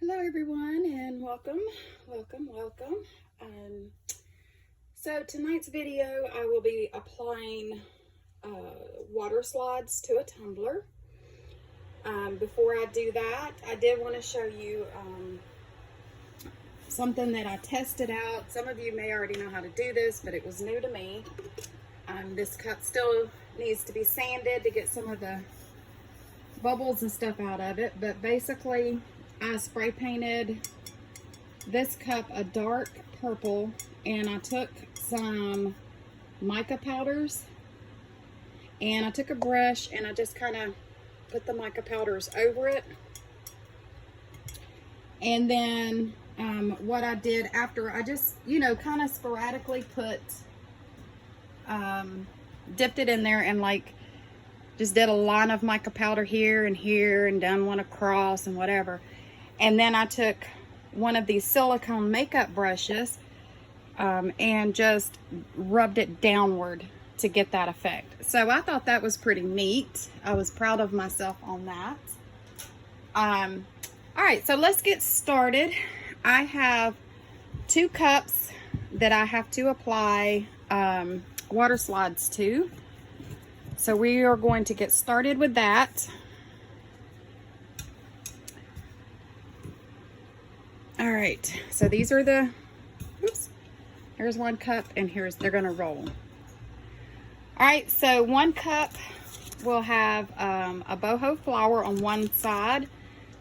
Hello everyone and welcome. So tonight's video I will be applying water slides to a tumbler. Before I do that, I did want to show you something that I tested out. Some of you may already know how to do this, but it was new to me. This cup still needs to be sanded to get some of the bubbles and stuff out of it, but basically I spray painted this cup a dark purple, and I took some mica powders and I took a brush and I just kind of put the mica powders over it. And then what I did after, I just, kind of sporadically put, dipped it in there and just did a line of mica powder here and done one across and whatever. And then I took one of these silicone makeup brushes and just rubbed it downward to get that effect. So I thought that was pretty neat. I was proud of myself on that. All right, so let's get started. I have 2 cups that I have to apply water slides to. So we are going to get started with that. All right, so these are the, here's 1 cup and they're gonna roll. All right, so 1 cup will have a boho flower on one side.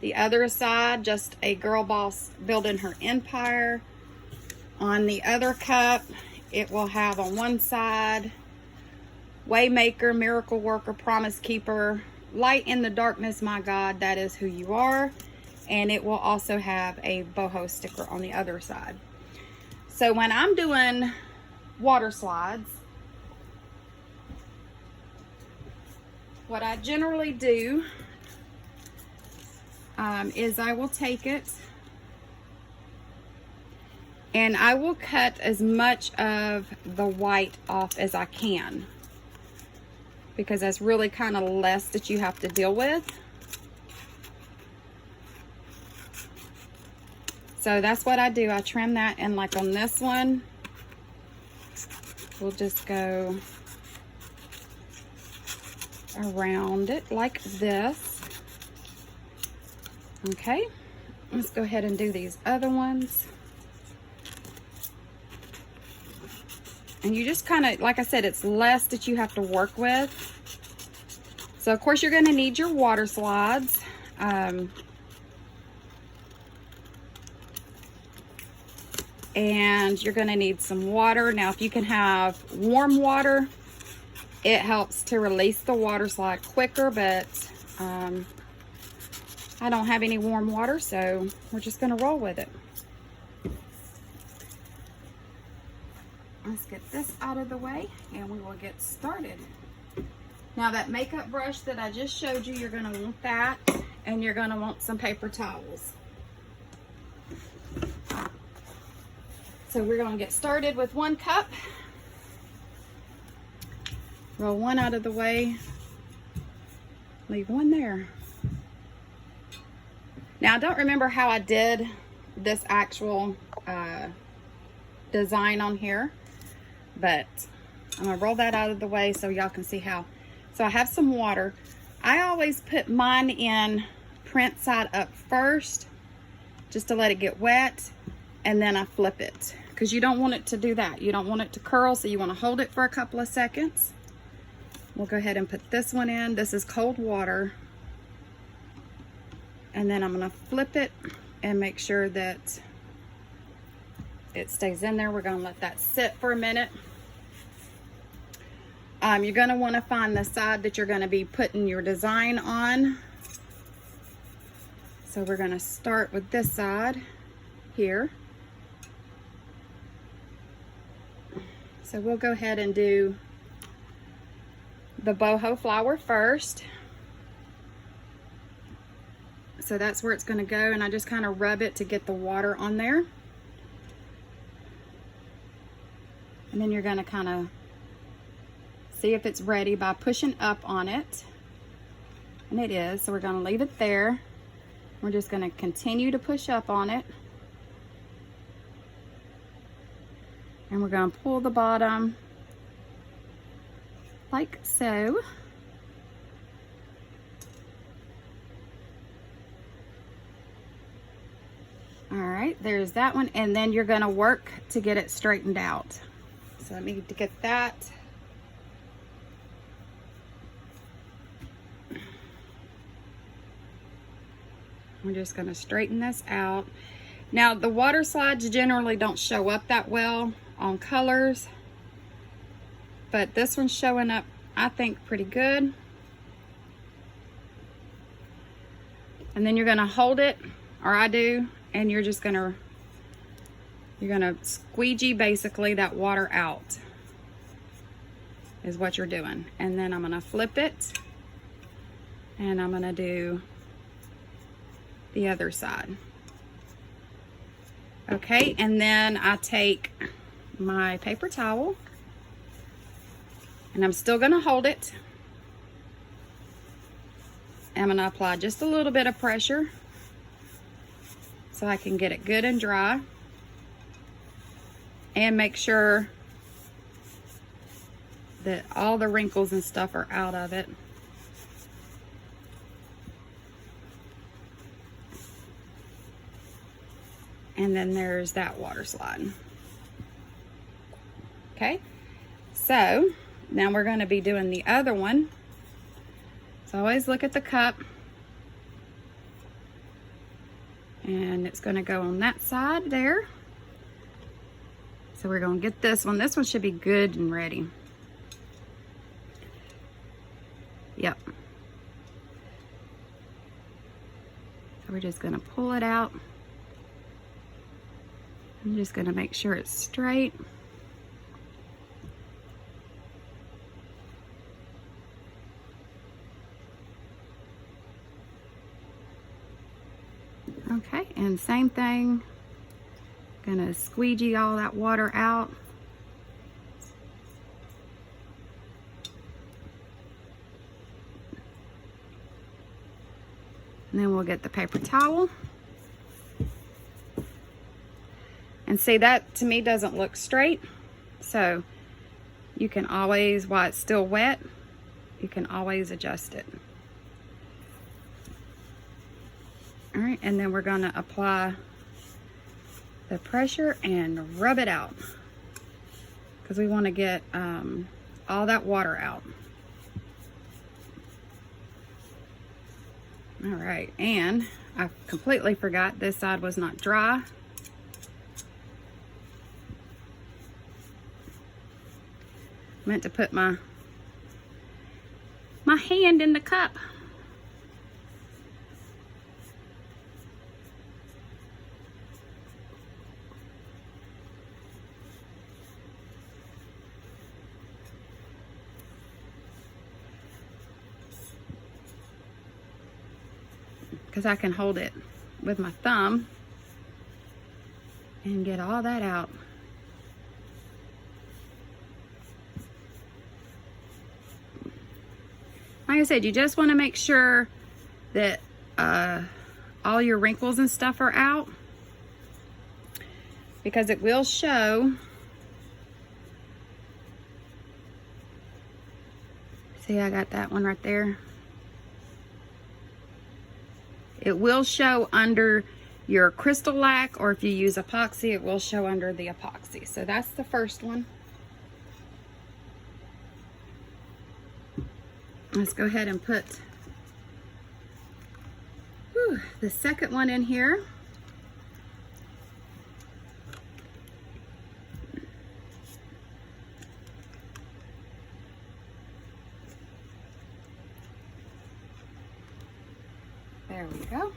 The other side, just a girl boss building her empire. On the other cup, it will have on one side, Waymaker, Miracle Worker, Promise Keeper, Light in the Darkness, My God, That Is Who You Are. And it will also have a boho sticker on the other side. So when I'm doing water slides, what I generally do is I will take it and I will cut as much of the white off as I can, because that's really kind of less that you have to deal with. So that's what I do. I trim that, and like on this one, we'll just go around it like this. Okay, let's go ahead and do these other ones. And you just kind of, like I said, it's less that you have to work with. So of course you're going to need your water slides. And you're going to need some water. Now, if you can have warm water, it helps to release the water slide quicker, but I don't have any warm water, so we're just going to roll with it. Let's get this out of the way and we will get started. Now, that makeup brush that I just showed you, you're going to want that, and you're going to want some paper towels. So we're going to get started with 1 cup. Roll 1 out of the way. Leave 1 there. Now, I don't remember how I did this actual design on here, but I'm going to roll that out of the way so y'all can see how. So I have some water. I always put mine in print side up first, just to let it get wet, and then I flip it, because you don't want it to do that. You don't want it to curl, so you want to hold it for a couple of seconds. We'll go ahead and put this one in. This is cold water. And then I'm going to flip it and make sure that it stays in there. We're going to let that sit for a minute. You're going to want to find the side that you're going to be putting your design on. So we're going to start with this side here. So we'll go ahead and do the boho flower first. So that's where it's going to go, and I just kind of rub it to get the water on there. And then you're going to kind of see if it's ready by pushing up on it. And it is, so we're going to leave it there. We're just going to continue to push up on it. And we're going to pull the bottom like so. All right, there's that one. And then you're going to work to get it straightened out. So let me get that. We're just going to straighten this out. Now, the water slides generally don't show up that well on colors, but this one's showing up, I think, pretty good. And then you're going to hold it, or I do, and you're just going to squeegee basically that water out is what you're doing. And then I'm going to flip it, and I'm going to do the other side. Okay, and then I take my paper towel, and I'm still going to hold it. I'm going to apply just a little bit of pressure so I can get it good and dry, and make sure that all the wrinkles and stuff are out of it. And then there's that water slide. Okay, so now we're going to be doing the other one. So always look at the cup, and it's going to go on that side there. So we're going to get this one. This one should be good and ready. Yep. So we're just going to pull it out. I'm just going to make sure it's straight. Okay, and same thing. Gonna squeegee all that water out. And then we'll get the paper towel. And see, that to me doesn't look straight. So you can always, while it's still wet, you can always adjust it. All right, and then we're gonna apply the pressure and rub it out, because we want to get all that water out. All right, and I completely forgot this side was not dry. Meant to put my hand in the cup. Because I can hold it with my thumb and get all that out. Like I said, you just want to make sure that all your wrinkles and stuff are out, because it will show. See, I got that one right there. It will show under your crystal lac, or if you use epoxy, it will show under the epoxy. So that's the first one. Let's go ahead and put the second one in here. There we go.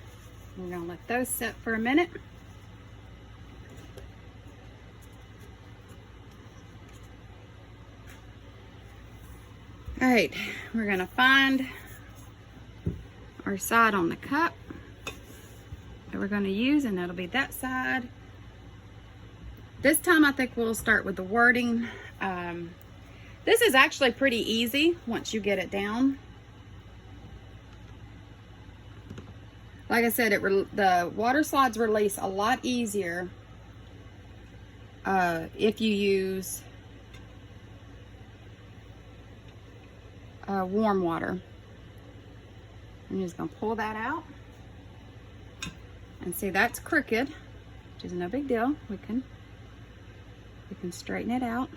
We're going to let those set for a minute. All right, we're going to find our side on the cup that we're going to use, and that'll be that side. This time I think we'll start with the wording. This is actually pretty easy once you get it down. like I said, the water slides release a lot easier if you use warm water. I'm just gonna pull that out. And see, that's crooked, which is no big deal. We can straighten it out.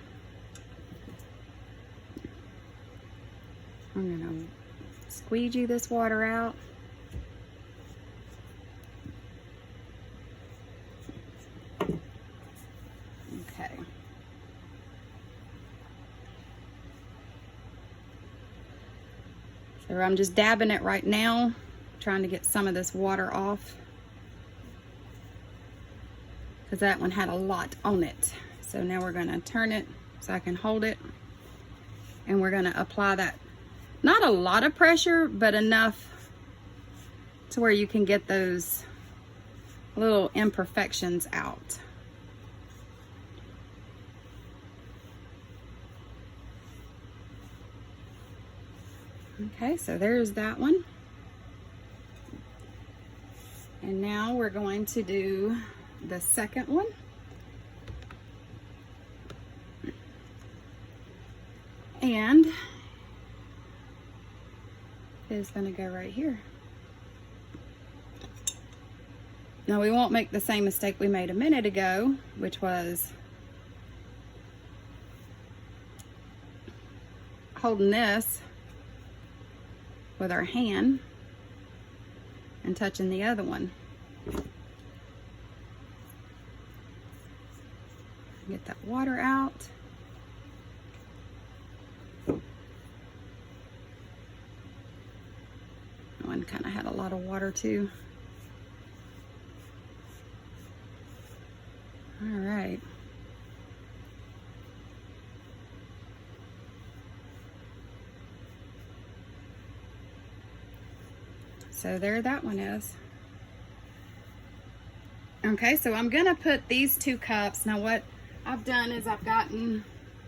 I'm gonna squeegee this water out. Okay. So I'm just dabbing it right now, trying to get some of this water off, because that one had a lot on it. So now we're gonna turn it so I can hold it, and we're gonna apply that, not a lot of pressure, but enough to where you can get those little imperfections out. Okay, so there's that one. And now we're going to do the second one. And it's going to go right here. Now we won't make the same mistake we made a minute ago, which was holding this with our hand and touching the other one. Get that water out. That one kind of had a lot of water too. All right. So there that one is. Okay, so I'm gonna put these 2 cups. Now what I've done is I've gotten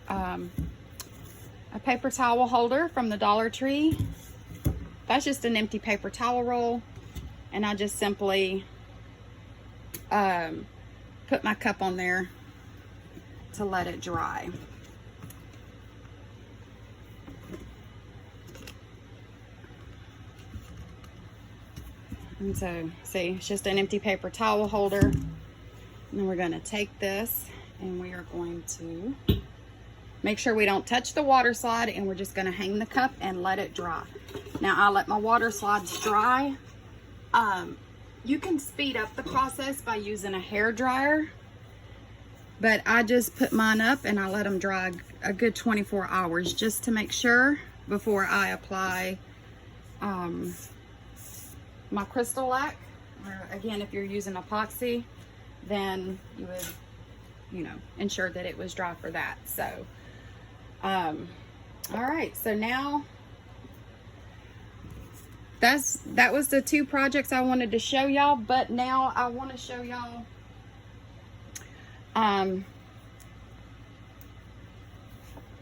a paper towel holder from the Dollar Tree. That's just an empty paper towel roll. And I just simply put my cup on there to let it dry. And so, see, it's just an empty paper towel holder. And then we're gonna take this and we are going to make sure we don't touch the water slide, and we're just gonna hang the cup and let it dry. Now I let my water slides dry. You can speed up the process by using a hair dryer, but I just put mine up and I let them dry a good 24 hours just to make sure before I apply my crystal lac. Or again, if you're using epoxy, then you would, you know, ensure that it was dry for that. So, all right, so now that was the 2 projects I wanted to show y'all, but now I want to show y'all I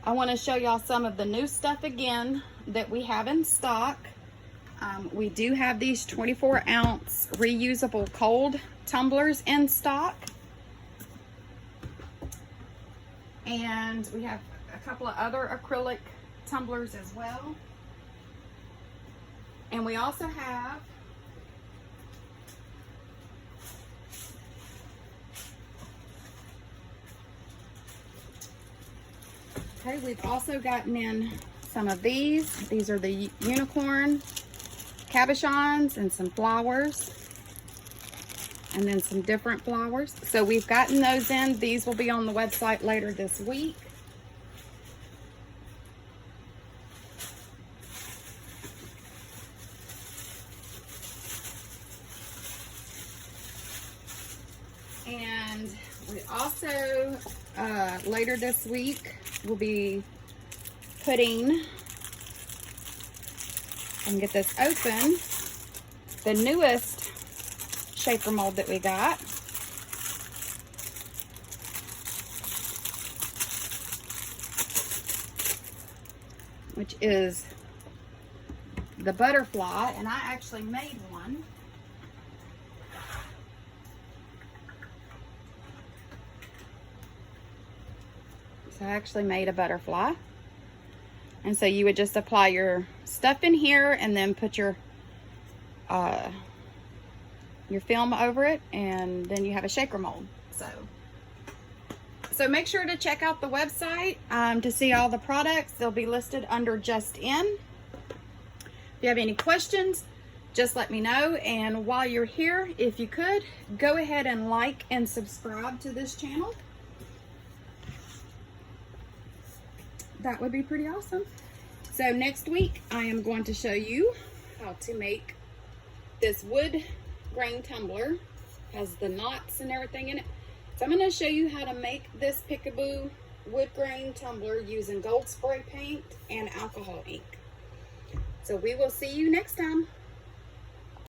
want to show y'all some of the new stuff again that we have in stock. We do have these 24-ounce reusable cold tumblers in stock. And we have a couple of other acrylic tumblers as well. And we also have we've also gotten in some of these. These are the unicorn cabochons and some flowers, and then some different flowers. So we've gotten those in. These will be on the website later this week. And we also, later this week, will be putting, and get this open, the newest shaker mold that we got. Which is the butterfly, and I actually made one. So I actually made a butterfly. And so you would just apply your stuff in here and then put your film over it, and then you have a shaker mold. So make sure to check out the website to see all the products. They'll be listed under Just In. If you have any questions, just let me know. And while you're here, if you could, go ahead and like and subscribe to this channel. That would be pretty awesome. So next week, I am going to show you how to make this wood grain tumbler. Has the knots and everything in it. So I'm going to show you how to make this Peekaboo wood grain tumbler using gold spray paint and alcohol ink. So we will see you next time.